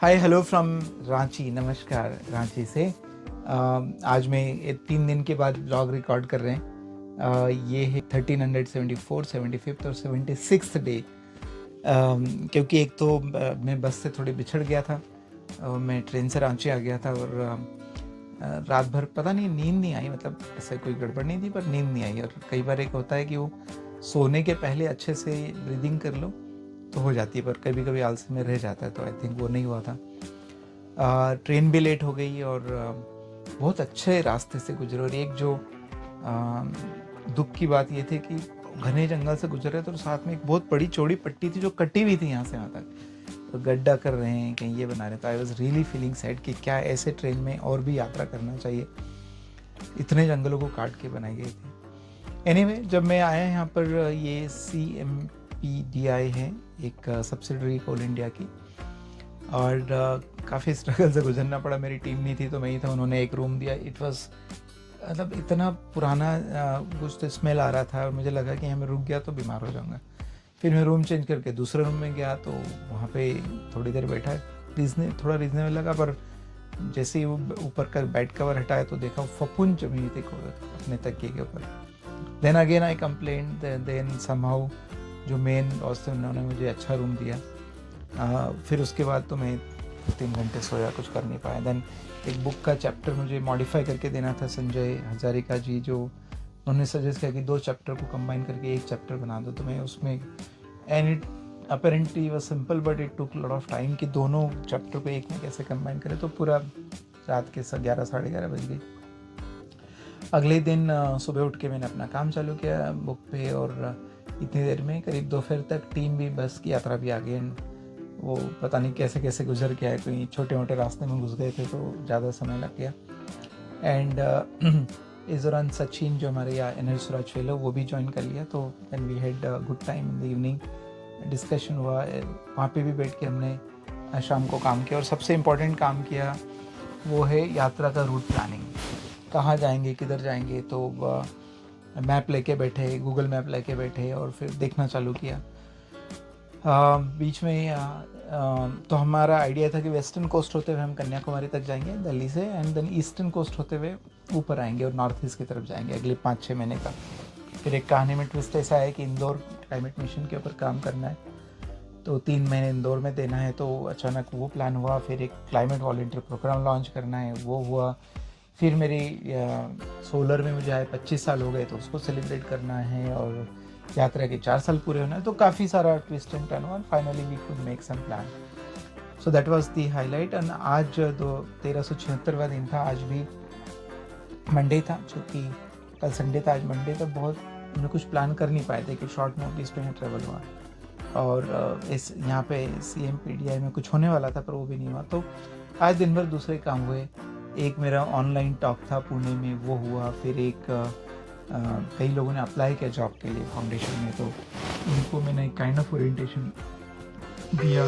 Hi hello from Ranchi. नमस्कार रांची से। आज मैं 3 दिन के बाद ब्लॉग रिकॉर्ड कर रहे हैं। ये है 1374, 75th और 76th डे। क्योंकि एक तो मैं बस से थोड़ी बिछड़ गया था। मैं ट्रेन से रांची आ गया था और रात भर पता नहीं नींद नहीं आई। मतलब ऐसे कोई गड़बड़ नहीं थी पर नींद नहीं आई। और कई बार एक होता है कि वो सोने के पहले अच्छे से ब्रीदिंग कर लो तो हो जाती है, पर कभी कभी आलसी में रह जाता है। तो आई थिंक वो नहीं हुआ था। ट्रेन भी लेट हो गई और बहुत अच्छे रास्ते से गुजरे। और एक जो दुख की बात ये थी कि घने जंगल से गुजरे तो साथ में एक बहुत बड़ी चौड़ी पट्टी थी जो कटी हुई थी यहाँ से यहाँ तक। तो गड्ढा कर रहे हैं, कहीं ये बना रहे हैं। तो I was really feeling sad कि क्या ऐसे ट्रेन में और भी यात्रा करना चाहिए, इतने जंगलों को काट के बनाई गई थी। एनीवे, जब मैं आया यहाँ पर, ये CMPDI है, एक सब्सिडरी कोल इंडिया की। और काफ़ी स्ट्रगल से गुजरना पड़ा। मेरी टीम नहीं थी तो मैं ही था। उन्होंने एक रूम दिया। इट वाज मतलब इतना पुराना कुछ तो स्मेल आ रहा था और मुझे लगा कि यहाँ मैं रुक गया तो बीमार हो जाऊँगा। फिर मैं रूम चेंज करके दूसरे रूम में गया तो वहाँ पे थोड़ी देर बैठा। थोड़ा रीजनेबल लगा, पर जैसे ही वो ऊपर का बेड कवर हटाया तो देखा फफूंद जमी हुई थी अपने तकिए के ऊपर। Then again I complain. Then somehow जो मेन बॉस थे उन्होंने मुझे अच्छा रूम दिया। फिर उसके बाद तो मैं 3 घंटे सोया, कुछ कर नहीं पाया। देन एक बुक का चैप्टर मुझे मॉडिफाई करके देना था संजय हजारिका जी, जो उन्होंने सजेस्ट किया कि 2 चैप्टर को कंबाइन करके एक चैप्टर बना दो। तो मैं उसमें, and it apparently was simple but it took lot of time कि दोनों चैप्टर को एक में कैसे कंबाइन करें। तो पूरा रात के 11 साढ़े 11 बज गई। अगले दिन सुबह उठ के मैंने अपना काम चालू किया बुक पे। और इतनी देर में करीब दोपहर तक टीम भी, बस की यात्रा भी आ गई। वो पता नहीं कैसे कैसे गुजर के आए, कोई छोटे मोटे रास्ते में घुस गए थे तो ज़्यादा समय लग गया। एंड इस दौरान सचिन जो हमारे यहाँ एनर्जी सुराज फेलो, वो भी ज्वाइन कर लिया। तो then we had good time in the evening. Discussion हुआ, वहाँ पे भी बैठ के हमने शाम को काम किया। और सबसे इम्पोर्टेंट काम किया वो है यात्रा का रूट प्लानिंग। कहाँ जाएंगे, किधर जाएंगे। तो मैप लेके बैठे, गूगल मैप लेके बैठे और फिर देखना चालू किया। बीच में तो हमारा आइडिया था कि वेस्टर्न कोस्ट होते हुए हम कन्याकुमारी तक जाएंगे दिल्ली से, एंड देन ईस्टर्न कोस्ट होते हुए ऊपर आएंगे और नॉर्थ ईस्ट की तरफ जाएंगे अगले 5-6 महीने का। फिर एक कहानी में ट्विस्ट ऐसा है कि इंदौर क्लाइमेट मिशन के ऊपर काम करना है, तो 3 महीने इंदौर में देना है। तो अचानक वो प्लान हुआ। फिर एक क्लाइमेट वॉलंटियर प्रोग्राम लॉन्च करना है, वो हुआ। फिर मेरी सोलर में मुझे आए 25 साल हो गए तो उसको सेलिब्रेट करना है, और यात्रा के 4 साल पूरे होना है। तो काफ़ी सारा ट्विस्ट एंड टर्न हुआ। Finally we could make some plan. So that was the highlight. And आज 1376वां दिन था। आज भी मंडे था, चूँकि कल संडे था, आज मंडे था। बहुत हमने कुछ प्लान कर नहीं पाए थे कि शॉर्ट नोटिस पे यहाँ ट्रैवल हुआ। और इस यहाँ पे CMPDI में कुछ होने वाला था पर वो भी नहीं हुआ। तो आज दिन भर दूसरे काम हुए। एक मेरा ऑनलाइन टॉक था पुणे में, वो हुआ। फिर एक कई लोगों ने अप्लाई किया जॉब के लिए फाउंडेशन में, तो उनको मैंने काइंड ऑफ ओरिएंटेशन दिया।